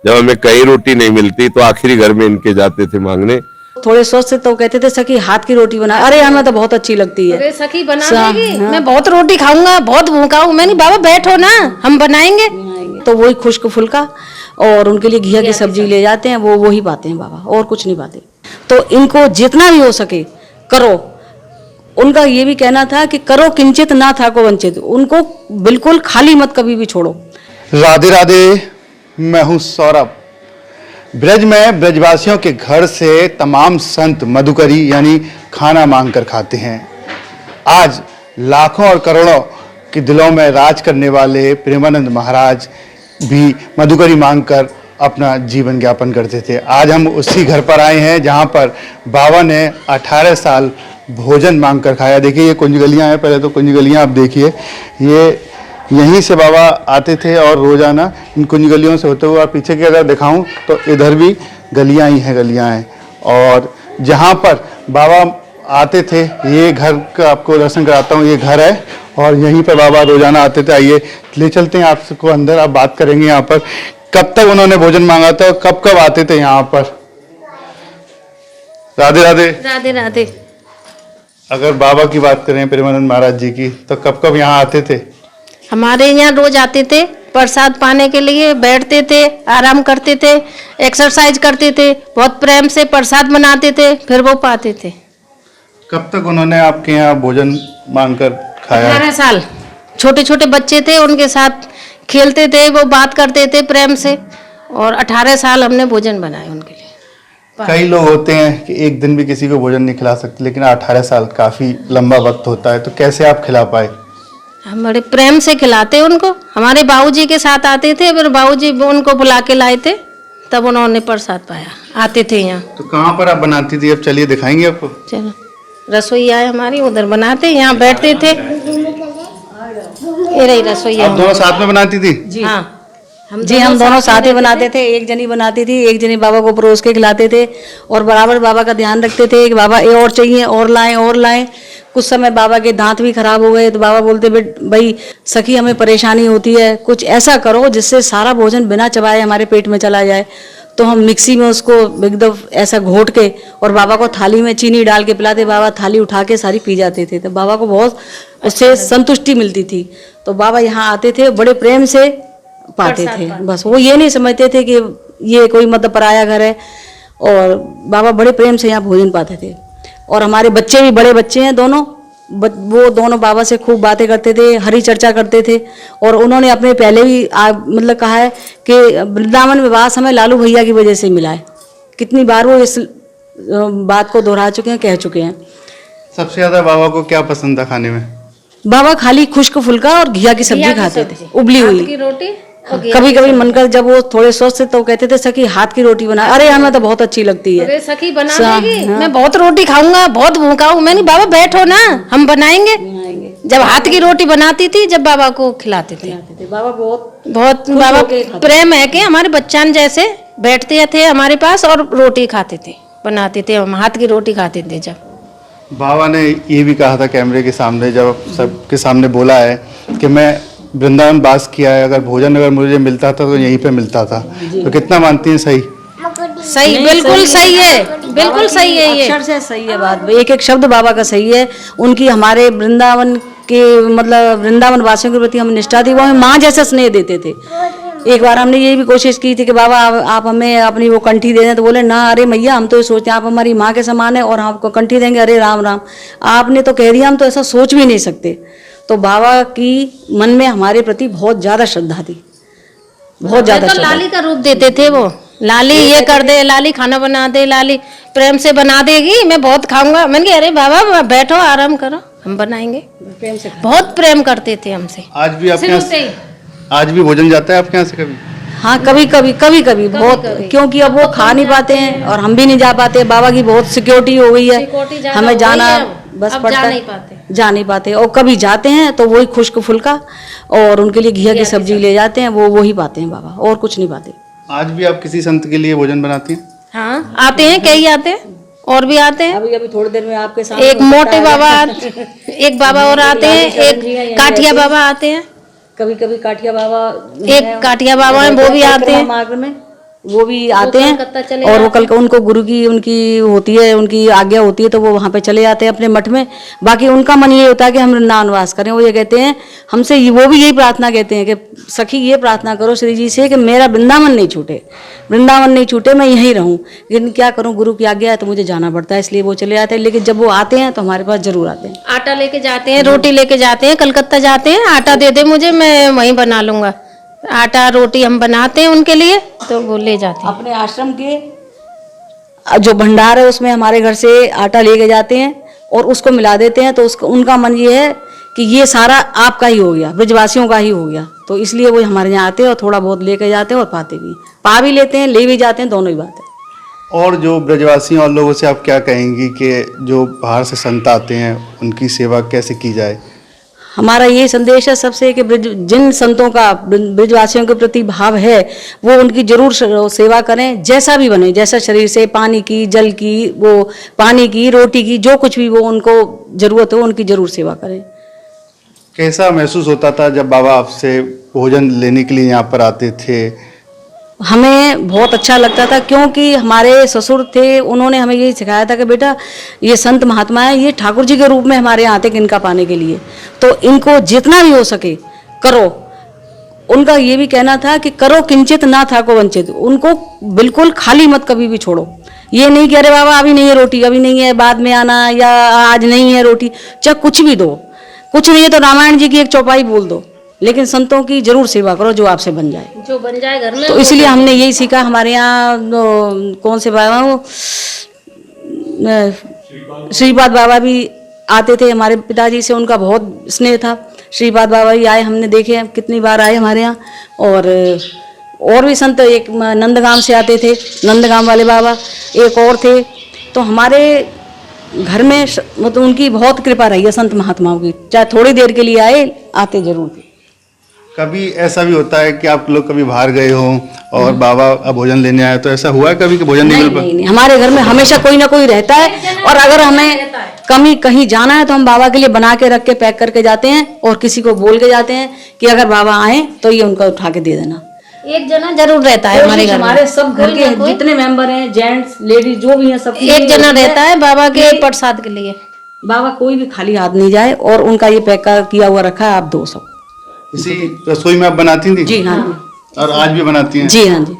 जब हमें कहीं रोटी नहीं मिलती तो आखिरी घर में इनके जाते थे मांगने। थोड़े स्वस्थ तो कहते थे सखी हाथ की रोटी बना, अरे हमें तो बहुत अच्छी लगती है। अरे सखी बना देगी, मैं बहुत रोटी खाऊंगा, बहुत भूखा हूँ। मैंने बाबा बैठो ना, हम बनाएंगे। तो वही खुश्क फुल्का और उनके लिए घिया की सब्जी ले जाते हैं, वो ही पाते हैं बाबा, और कुछ नहीं पाते। तो इनको जितना भी हो सके करो। उनका ये भी कहना था कि करो किंचित ना था को वंचित, उनको बिल्कुल खाली मत कभी भी छोड़ो। राधे राधे, मैं हूँ सौरभ। ब्रज में ब्रजवासियों के घर से तमाम संत मधुकरी यानी खाना मांग कर खाते हैं। आज लाखों और करोड़ों के दिलों में राज करने वाले प्रेमानंद महाराज भी मधुकरी मांग कर अपना जीवन यापन करते थे। आज हम उसी घर पर आए हैं जहां पर बाबा ने 18 साल भोजन मांग कर खाया। देखिए ये कुंज गलियां हैं, पहले तो कुंज गलियां आप देखिए, ये यहीं से बाबा आते थे और रोजाना इन कुंज गलियों से होते हुए, और पीछे की अगर दिखाऊं तो इधर भी गलियां ही हैं, गलियां हैं। और जहां पर बाबा आते थे, ये घर का आपको दर्शन कराता हूं, ये घर है और यहीं पर बाबा रोजाना आते थे। आइए ले चलते हैं आपको अंदर, आप बात करेंगे यहाँ पर कब तक उन्होंने भोजन मांगा था और कब कब आते थे यहाँ पर। राधे राधे। राधे राधे। अगर बाबा की बात करें प्रेमानंद महाराज जी की, तो कब कब यहाँ आते थे? हमारे यहाँ रोज आते थे प्रसाद पाने के लिए, बैठते थे, आराम करते थे, एक्सरसाइज करते थे, बहुत प्रेम से प्रसाद बनाते थे, फिर वो पाते थे। कब तक उन्होंने आपके यहाँ भोजन मांगकर खाया? 18 साल। छोटे छोटे बच्चे थे, उनके साथ खेलते थे, वो बात करते थे प्रेम से, और 18 साल हमने भोजन बनाए उनके लिए। कई लोग होते हैं कि एक दिन भी किसी को भोजन नहीं खिला सकते, लेकिन 18 साल काफी लंबा वक्त होता है, तो कैसे आप खिला पाए? हम बड़े प्रेम से खिलाते उनको। हमारे बाबूजी के साथ आते थे, फिर बाबूजी उनको बुला के लाए थे, तब उन्होंने प्रसाद पाया। आते थे यहाँ। तो कहाँ पर आप बनाती थी? अब चलिए दिखाएंगे आपको। चलो, रसोई है हमारी, उधर बनाते, यहाँ बैठते थे। ये रही रसोई। आप दोनों साथ में बनाती थी? जी हाँ, हम दोनों साथ ही बनाते थे। एक जनी बनाती थी, एक जनी बाबा को परोस के खिलाते थे, और बराबर बाबा का ध्यान रखते थे कि बाबा ये और चाहिए, और लाएं और लाएं। कुछ समय बाबा के दांत भी खराब हो गए, तो बाबा बोलते भाई सखी हमें परेशानी होती है, कुछ ऐसा करो जिससे सारा भोजन बिना चबाए हमारे पेट में चला जाए। तो हम मिक्सी में उसको एकदम ऐसा घोट के और बाबा को थाली में चीनी डाल के पिलाते। बाबा थाली उठा के सारी पी जाते थे, तो बाबा को बहुत उससे संतुष्टि मिलती थी। तो बाबा यहाँ आते थे, बड़े प्रेम से पाते थे। बस वो ये नहीं समझते थे कि ये कोई मतलब पराया घर है, और बाबा बड़े प्रेम से यहाँ भोजन पाते थे। और हमारे बच्चे भी बड़े बच्चे हैं दोनों, वो दोनों बाबा से खूब बातें करते थे, हरी चर्चा करते थे। और उन्होंने अपने पहले भी मतलब कहा है कि वृंदावन विवाह समय लालू भैया की वजह से मिला है। कितनी बार वो इस बात को दोहरा चुके हैं, कह चुके हैं। सबसे ज्यादा बाबा को क्या पसंद था खाने में? बाबा खाली खुश्क फुल्का और घिया की सब्जी खाते थे, उबली हुई की रोटी। कभी कभी मन कर, जब वो थोड़े स्वस्थ थे तो कहते थे सखी हाथ की रोटी बना, अरे हमें तो बहुत अच्छी लगती है। अरे सखी बना देगी, मैं बहुत रोटी खाऊंगा, बहुत भूखा हूँ। मैंने बाबा बैठो ना, हम बनाएंगे। जब हाथ की रोटी बनाती थी, जब बाबा को खिलाते थे। बाबा बहुत बाबा प्रेम है कि हमारे बच्चन जैसे बैठते थे हमारे पास और रोटी खाते थे, बनाते थे, हम हाथ की रोटी खाते थे। जब बाबा ने ये भी कहा था कैमरे के सामने, जब सबके सामने बोला है कि मैं वृंदावन वास किया है, अगर भोजन अगर मुझे मिलता था तो यहीं पे मिलता था। तो कितना मानती हैं? सही सही, बिल्कुल सही है, बिल्कुल सही है, ये अक्षर से सही है बात, एक एक शब्द बाबा का सही है। उनकी हमारे वृंदावन के मतलब वृंदावन वासियों के प्रति हम निष्ठा थी, वो हमें माँ जैसा स्नेह देते थे। एक बार हमने ये भी कोशिश की थी कि बाबा आप हमें अपनी वो कंठी दे दें, तो बोले ना, अरे मैया हम तो ये सोचते हैं आप हमारी माँ के समान है और हम आपको कंठी देंगे। अरे राम राम, आपने तो कह दिया, हम तो ऐसा सोच भी नहीं सकते। तो बाबा की मन में हमारे प्रति बहुत ज्यादा श्रद्धा थी, बहुत ज्यादा। तो लाली का रूप देते थे वो, लाली ये कर दे, लाली खाना बना दे, लाली प्रेम से बना देगी, मैं बहुत खाऊंगा। मैंने कहा अरे बाबा बैठो, आराम करो, हम बनाएंगे। प्रेम से बहुत प्रेम करते थे हमसे। आज भी आपके यहाँ, आज भी भोजन जाता है आपके यहाँ से कभी? हाँ, कभी कभी बहुत, क्योंकि अब वो खा नहीं पाते हैं और हम भी नहीं जा पाते। बाबा की बहुत सिक्योरिटी हो गई है, हमें जाना बस पड़ता है, जा नहीं पाते। और कभी जाते हैं तो वही खुश्क फुल्का और उनके लिए घिया की सब्जी ले जाते हैं, वो ही पाते हैं बाबा, और कुछ नहीं पाते। आज भी आप किसी संत के लिए भोजन बनाती हैं? हाँ, आते हैं, कई आते हैं, और भी आते हैं। अभी थोड़ी देर में आपके सामने एक मोटे बाबा, एक बाबा और आते हैं, एक काठिया बाबा आते हैं। कभी काठिया बाबा, एक काठिया बाबा हैं, वो भी आते हैं। मार्ग में वो भी आते कलकत्ता हैं चले और वो जाते कल उनको गुरु की उनकी होती है, उनकी आज्ञा होती है, तो वो वहाँ पे चले जाते हैं अपने मठ में। बाकी उनका मन ये होता है कि हम वृंदावनवास करें। वो ये कहते हैं हमसे, वो भी यही प्रार्थना कहते हैं कि सखी ये प्रार्थना करो श्री जी से कि मेरा वृंदावन नहीं छूटे, वृंदावन नहीं छूटे, मैं यहीं रहूं। लेकिन क्या करूं, गुरु की आज्ञा है तो मुझे जाना पड़ता है, इसलिए वो चले जाते हैं। लेकिन जब वो आते हैं तो हमारे पास जरूर आते हैं। आटा लेके जाते हैं, रोटी लेके जाते हैं, कलकत्ता जाते हैं, आटा दे दे मुझे, मैं वहीं बना लूंगा। आटा रोटी हम बनाते हैं उनके लिए, तो वो ले जाते हैं। अपने आश्रम के जो भंडार है उसमें हमारे घर से आटा लेके जाते हैं और उसको मिला देते हैं। तो उसको उनका मन ये है कि ये सारा आपका ही हो गया, ब्रजवासियों का ही हो गया। तो इसलिए वो हमारे यहाँ आते हैं और थोड़ा बहुत लेके जाते हैं और पाते भी, पा भी लेते हैं, ले भी जाते हैं, दोनों ही बात है। और जो ब्रजवासियों और लोगों से आप क्या कहेंगी कि जो बाहर से संत आते हैं उनकी सेवा कैसे की जाए? हमारा ये संदेश है सबसे कि जिन संतों का ब्रजवासियों के प्रति भाव है वो उनकी जरूर सेवा करें, जैसा भी बने, जैसा शरीर से, पानी की, जल की, वो पानी की, रोटी की, जो कुछ भी वो उनको जरूरत हो उनकी जरूर सेवा करें। कैसा महसूस होता था जब बाबा आपसे भोजन लेने के लिए यहाँ पर आते थे? हमें बहुत अच्छा लगता था, क्योंकि हमारे ससुर थे, उन्होंने हमें यही सिखाया था कि बेटा ये संत महात्मा है, ये ठाकुर जी के रूप में हमारे यहाँ आते हैं इनका पाने के लिए, तो इनको जितना भी हो सके करो। उनका ये भी कहना था कि करो किंचित ना थाको वंचित, उनको बिल्कुल खाली मत कभी भी छोड़ो। ये नहीं कि अरे बाबा अभी नहीं है रोटी, अभी नहीं है, बाद में आना, या आज नहीं है रोटी, चाहे कुछ भी दो, कुछ नहीं है तो रामायण जी की एक चौपाई बोल दो, लेकिन संतों की जरूर सेवा करो जो आपसे बन जाए, जो बन जाए घर में। तो इसलिए हमने यही सीखा। हमारे यहाँ कौन से बाबा, वो श्रीपाद बाबा भी आते थे हमारे पिताजी से, उनका बहुत स्नेह था। श्रीपाद बाबा भी आए, हमने देखे कितनी बार आए हमारे यहाँ। और भी संत, एक नंदगाम से आते थे, नंदगाम वाले बाबा एक और थे। तो हमारे घर में मतलब उनकी बहुत कृपा रही है संत महात्माओं की, चाहे थोड़ी देर के लिए आए, आते जरूर थे। कभी ऐसा भी होता है कि आप लोग कभी बाहर गए हो और बाबा अब भोजन लेने आए, तो ऐसा हुआ है कभी कि भोजन नहीं मिल पाया? नहीं, हमारे घर में हमेशा कोई ना कोई रहता है, और अगर हमें कमी कहीं जाना है तो हम बाबा के लिए बना के रख के पैक करके जाते हैं, और किसी को बोल के जाते हैं कि अगर बाबा आए तो ये उनका उठा के दे देना। एक जना जरूर रहता है हमारे घर में। हमारे सब घर के जितने मेंबर हैं, जेंट्स लेडीज जो भी हैं, सब एक जना रहता है बाबा के प्रसाद के लिए। बाबा कोई भी खाली हाथ नहीं जाए, और उनका ये पैक किया हुआ रखा है, आप दो सब। इसी रसोई में आप बनाती थी? जी हाँ जी, और आज भी बनाती हैं? जी हाँ जी।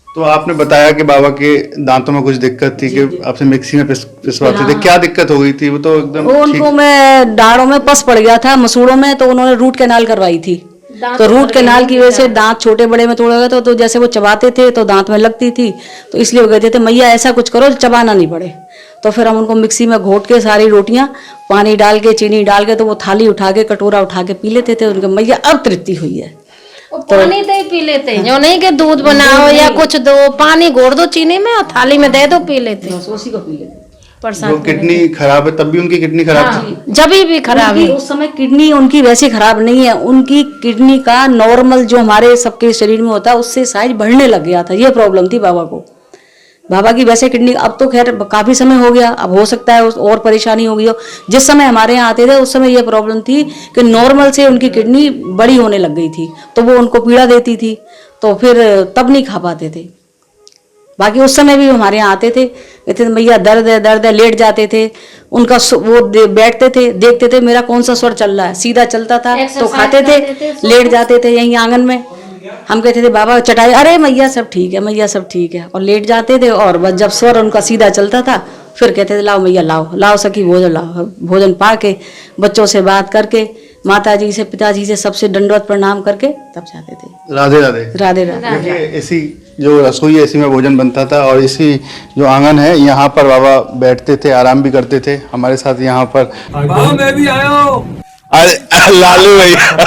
तो आपने बताया कि बाबा के दांतों में कुछ दिक्कत थी कि आपसे मिक्सी में पिसवाते थे, क्या दिक्कत हो गई थी? वो तो एकदम वो उनको में दाढ़ों में पस पड़ गया था, मसूड़ों में, तो उन्होंने रूट कैनाल करवाई थी। तो रूट कैनाल की वजह से दांत छोटे बड़े में तोड़ा गया, तो जैसे वो चबाते थे तो दांत में लगती थी, तो इसलिए वो कहते थे मैया ऐसा कुछ करो चबाना नहीं पड़े। तो फिर हम उनको मिक्सी में घोट के सारी रोटियां पानी डाल के, चीनी डाल के, तो वो थाली उठा के, कटोरा उठा के पी लेते थे। उनके मैया अब तृप्ति हुई है, पानी दे पी लेते हैं, जो नहीं कि दूध बनाओ या कुछ दो, पानी घोड़ दो चीनी में और थाली में दे दो, पी लेते हैं, उसी को पी लेते। प्रसाद। जो किडनी खराब है, तब भी उनकी किडनी खराब थी? जब भी खराब है। उस समय किडनी उनकी वैसे खराब नहीं है, उनकी किडनी का नॉर्मल जो हमारे सबके शरीर में होता है उससे साइज बढ़ने लग गया था, ये प्रॉब्लम थी बाबा को। बाबा की वैसे किडनी, अब तो खैर काफी समय हो गया, अब हो सकता है और परेशानी हो गई हो। जिस समय हमारे यहाँ आते थे उस समय ये प्रॉब्लम थी कि नॉर्मल से उनकी किडनी बड़ी होने लग गई थी, तो वो उनको पीड़ा देती थी, तो फिर तब नहीं खा पाते थे। बाकी उस समय भी हमारे यहाँ आते थे, कहते थे भैया दर्द है दर्द है, लेट जाते थे। उनका वो बैठते थे, देखते थे मेरा कौन सा स्वर चल रहा है, सीधा चलता था तो खाते थे, लेट जाते थे यहीं आंगन में। हम कहते थे बाबा चटाई, अरे मैया सब ठीक है, मैया सब ठीक है, और लेट जाते थे। और बस जब स्वर उनका सीधा चलता था फिर कहते थे लाओ मैया लाओ, लाओ सखी भोजन लाओ। भोजन पा के बच्चों से बात करके, माताजी से, पिताजी से, सबसे दंडवत प्रणाम करके तब जाते थे। राधे राधे। राधे राधे। देखिए इसी जो रसोई है, इसी में भोजन बनता था, और इसी जो आंगन है यहाँ पर बाबा बैठते थे, आराम भी करते थे। हमारे साथ यहाँ पर मैं भी आया हूँ। अरे लालू भैया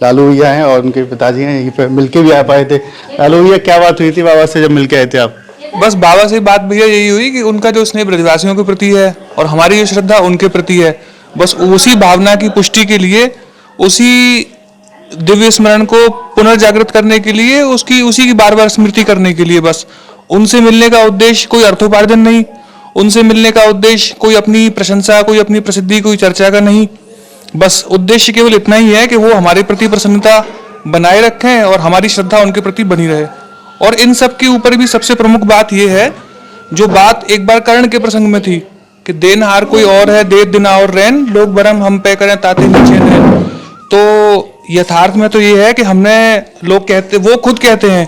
लालू भैया हैं और उनके पिताजी हैं, यहीं पे मिलके भी आ पाए थे। लालू भैया क्या बात हुई थी बाबा से जब मिलके आए थे आप? बस बाबा से बात भैया यही हुई कि उनका जो स्नेह ब्रजवासियों के प्रति है और हमारी जो श्रद्धा उनके प्रति है, बस उसी भावना की पुष्टि के लिए, उसी दिव्य स्मरण को पुनर्जागृत करने के लिए, उसी की बार बार स्मृति करने के लिए, बस उनसे मिलने का उद्देश्य कोई अर्थोपार्जन नहीं, उनसे मिलने का उद्देश्य कोई अपनी प्रशंसा, कोई अपनी प्रसिद्धि, कोई चर्चा का नहीं। बस उद्देश्य केवल इतना ही है कि वो हमारे प्रति प्रसन्नता बनाए रखें और हमारी श्रद्धा उनके प्रति बनी रहे। और इन सब के ऊपर भी सबसे प्रमुख बात यह है, जो बात एक बार कर्ण के प्रसंग में थी कि देनहार कोई और है, दे दिना और रैन, लोग बरम हम पे करें ताते नीचे रैन। तो यथार्थ में तो ये है कि हमने, लोग कहते, वो खुद कहते हैं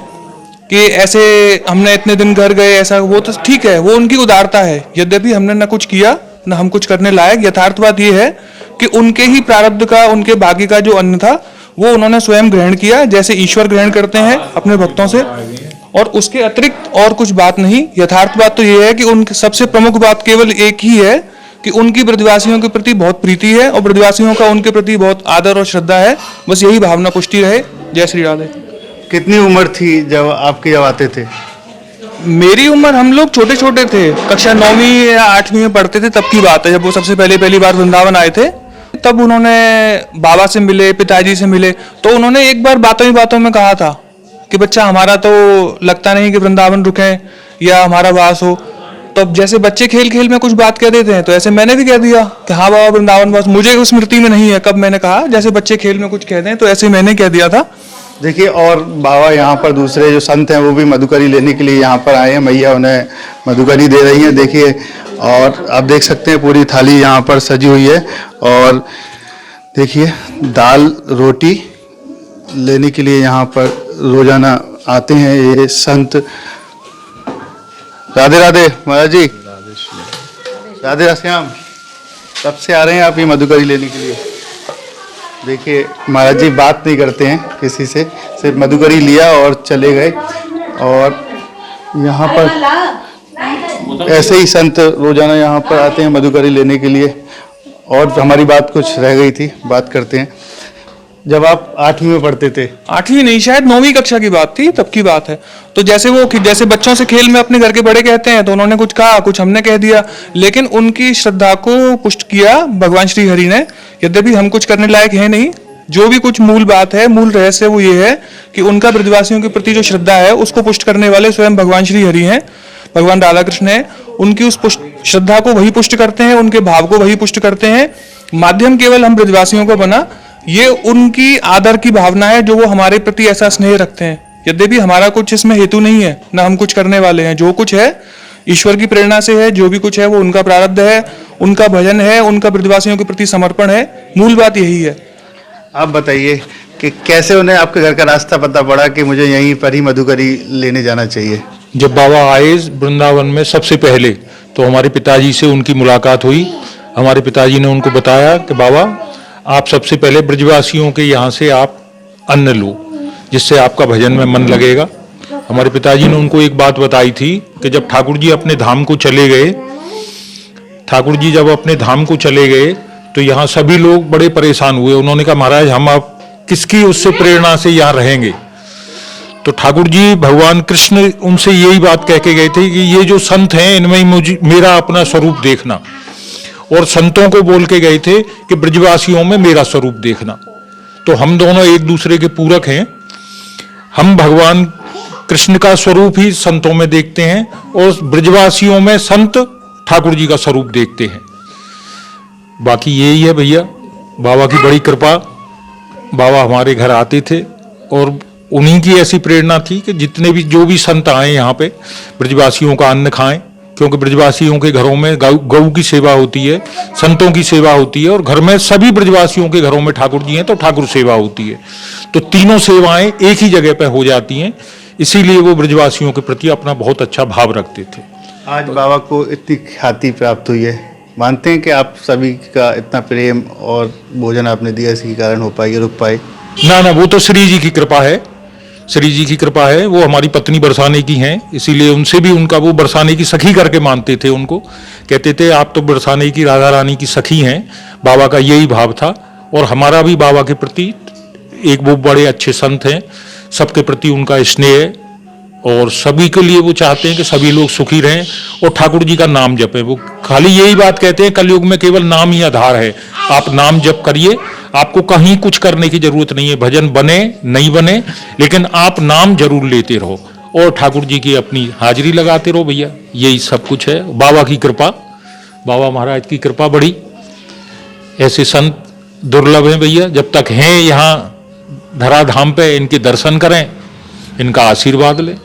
कि ऐसे हमने इतने दिन घर गए, ऐसा, वो तो ठीक है, वो उनकी उदारता है। यद्यपि हमने न कुछ किया न हम कुछ करने लायक। यथार्थ बात ये है कि उनके ही प्रारब्ध का, उनके भाग्य का जो अन्न था वो उन्होंने स्वयं ग्रहण किया, जैसे ईश्वर ग्रहण करते हैं अपने भक्तों से, और उसके अतिरिक्त और कुछ बात नहीं। यथार्थ बात तो ये है कि उनकी सबसे प्रमुख बात केवल एक ही है कि उनकी ब्रजवासियों के प्रति बहुत प्रीति है और ब्रजवासियों का उनके प्रति बहुत आदर और श्रद्धा है। बस यही भावना पुष्टि रहे। जय श्री राधे। कितनी उम्र थी जब आते थे? मेरी उम्र, हम लोग छोटे छोटे थे, कक्षा 9वीं या 8वीं में पढ़ते थे, तब की बात है, जब वो सबसे पहली बार वृंदावन आए थे। तब उन्होंने बाबा से मिले, पिताजी से मिले, तो उन्होंने एक बार बातों ही बातों में कहा था कि बच्चा, हमारा तो लगता नहीं कि वृंदावन रुके या हमारा वास हो। तो अब जैसे बच्चे खेल खेल में कुछ बात कह देते हैं, तो ऐसे मैंने भी कह दिया कि हाँ बाबा वृंदावन वास। मुझे उस स्मृति में नहीं है कब मैंने कहा, जैसे बच्चे खेल में कुछ कहते हैं तो ऐसे मैंने कह दिया था। देखिए, और बाबा यहाँ पर दूसरे जो संत हैं वो भी मधुकरी लेने के लिए यहाँ पर आए हैं। मैया उन्हें मधुकरी दे रही हैं, देखिए। और आप देख सकते हैं पूरी थाली यहाँ पर सजी हुई है। और देखिए, दाल रोटी लेने के लिए यहाँ पर रोजाना आते हैं ये संत। राधे राधे महाराज जी। राधे राश्याम। कब से आ रहे हैं आप ये मधुकरी लेने के लिए? देखिए, महाराज जी बात नहीं करते हैं किसी से, सिर्फ मधुकरी लिया और चले गए। और यहाँ पर ऐसे ही संत रोजाना यहाँ पर आते हैं मधुकरी लेने के लिए। और हमारी बात कुछ रह गई थी, बात करते हैं। जब आप 8वीं में पढ़ते थे? 8वीं नहीं, शायद 9वीं कक्षा की बात थी, तब की बात है। तो जैसे बच्चों से खेल में अपने घर के बड़े कहते हैं, तो उन्होंने कुछ कहा, कुछ हमने कह दिया, लेकिन उनकी श्रद्धा को पुष्ट किया भगवान श्री हरि ने। यद्यपि हम कुछ करने लायक है नहीं, जो भी कुछ मूल बात है, मूल रहस्य वो ये है कि उनका ब्रजवासियों के प्रति जो श्रद्धा है उसको पुष्ट करने वाले स्वयं भगवान श्री हरि हैं, भगवान राधा कृष्ण है। उनकी उस श्रद्धा को वही पुष्ट करते हैं, उनके भाव को वही पुष्ट करते हैं। माध्यम केवल हम ब्रजवासियों को बना, ये उनकी आदर की भावना है जो वो हमारे प्रति ऐसा स्नेह रखते हैं। यद्यपि हमारा कुछ इसमें हेतु नहीं है, ना हम कुछ करने वाले हैं। जो कुछ है ईश्वर की प्रेरणा से है, जो भी कुछ है वो उनका प्रारब्ध है, उनका भजन है, उनका ब्रजवासियों के प्रति समर्पण है। मूल बात यही है। आप बताइए कि कैसे उन्हें आपके घर का रास्ता पता पड़ा कि मुझे यहीं पर ही मधुकरी लेने जाना चाहिए? जब बाबा आए वृंदावन में सबसे पहले, तो हमारे पिताजी से उनकी मुलाकात हुई। हमारे पिताजी ने उनको बताया कि बाबा, आप सबसे पहले ब्रजवासियों के यहाँ से आप अन्न लो, जिससे आपका भजन में मन लगेगा। हमारे पिताजी ने उनको एक बात बताई थी कि जब ठाकुर जी अपने धाम को चले गए, ठाकुर जी जब अपने धाम को चले गए तो यहाँ सभी लोग बड़े परेशान हुए। उन्होंने कहा, महाराज हम आप किसकी उससे प्रेरणा से यहाँ रहेंगे? तो ठाकुर जी भगवान कृष्ण उनसे यही बात कह के गए थे कि ये जो संत हैं इनमें मुझे मेरा अपना स्वरूप देखना, और संतों को बोल के गए थे कि ब्रजवासियों में मेरा स्वरूप देखना। तो हम दोनों एक दूसरे के पूरक हैं। हम भगवान कृष्ण का स्वरूप ही संतों में देखते हैं और ब्रजवासियों में संत ठाकुर जी का स्वरूप देखते हैं। बाकी यही है भैया, बाबा की बड़ी कृपा। बाबा हमारे घर आते थे और उन्हीं की ऐसी प्रेरणा थी कि जितने भी जो भी संत आए यहाँ पे ब्रजवासियों का अन्न खाएं, क्योंकि ब्रजवासियों के घरों में गौ की सेवा होती है, संतों की सेवा होती है, और घर में सभी ब्रजवासियों के घरों में ठाकुर जी हैं तो ठाकुर सेवा होती है। तो तीनों सेवाएं एक ही जगह पर हो जाती हैं, इसीलिए वो ब्रजवासियों के प्रति अपना बहुत अच्छा भाव रखते थे। आज बाबा को इतनी ख्याति प्राप्त हुई है, मानते हैं कि आप सभी का इतना प्रेम और भोजन आपने दिया, इसी के कारण हो पाई, रुक पाए? ना, वो तो श्री जी की कृपा है, श्री जी की कृपा है। वो हमारी पत्नी बरसाने की हैं, इसीलिए उनसे भी उनका, वो बरसाने की सखी करके मानते थे उनको, कहते थे आप तो बरसाने की राधा रानी की सखी हैं। बाबा का यही भाव था। और हमारा भी बाबा के प्रति, एक वो बड़े अच्छे संत हैं, सबके प्रति उनका स्नेह, और सभी के लिए वो चाहते हैं कि सभी लोग सुखी रहें और ठाकुर जी का नाम जपें। वो खाली यही बात कहते हैं, कलयुग में केवल नाम ही आधार है, आप नाम जप करिए, आपको कहीं कुछ करने की जरूरत नहीं है, भजन बने नहीं बने, लेकिन आप नाम जरूर लेते रहो और ठाकुर जी की अपनी हाजिरी लगाते रहो भैया, यही सब कुछ है। बाबा की कृपा, बाबा महाराज की कृपा बड़ी। ऐसे संत दुर्लभ हैं भैया, जब तक हैं यहाँ धराधाम पे इनके दर्शन करें, इनका आशीर्वाद लें।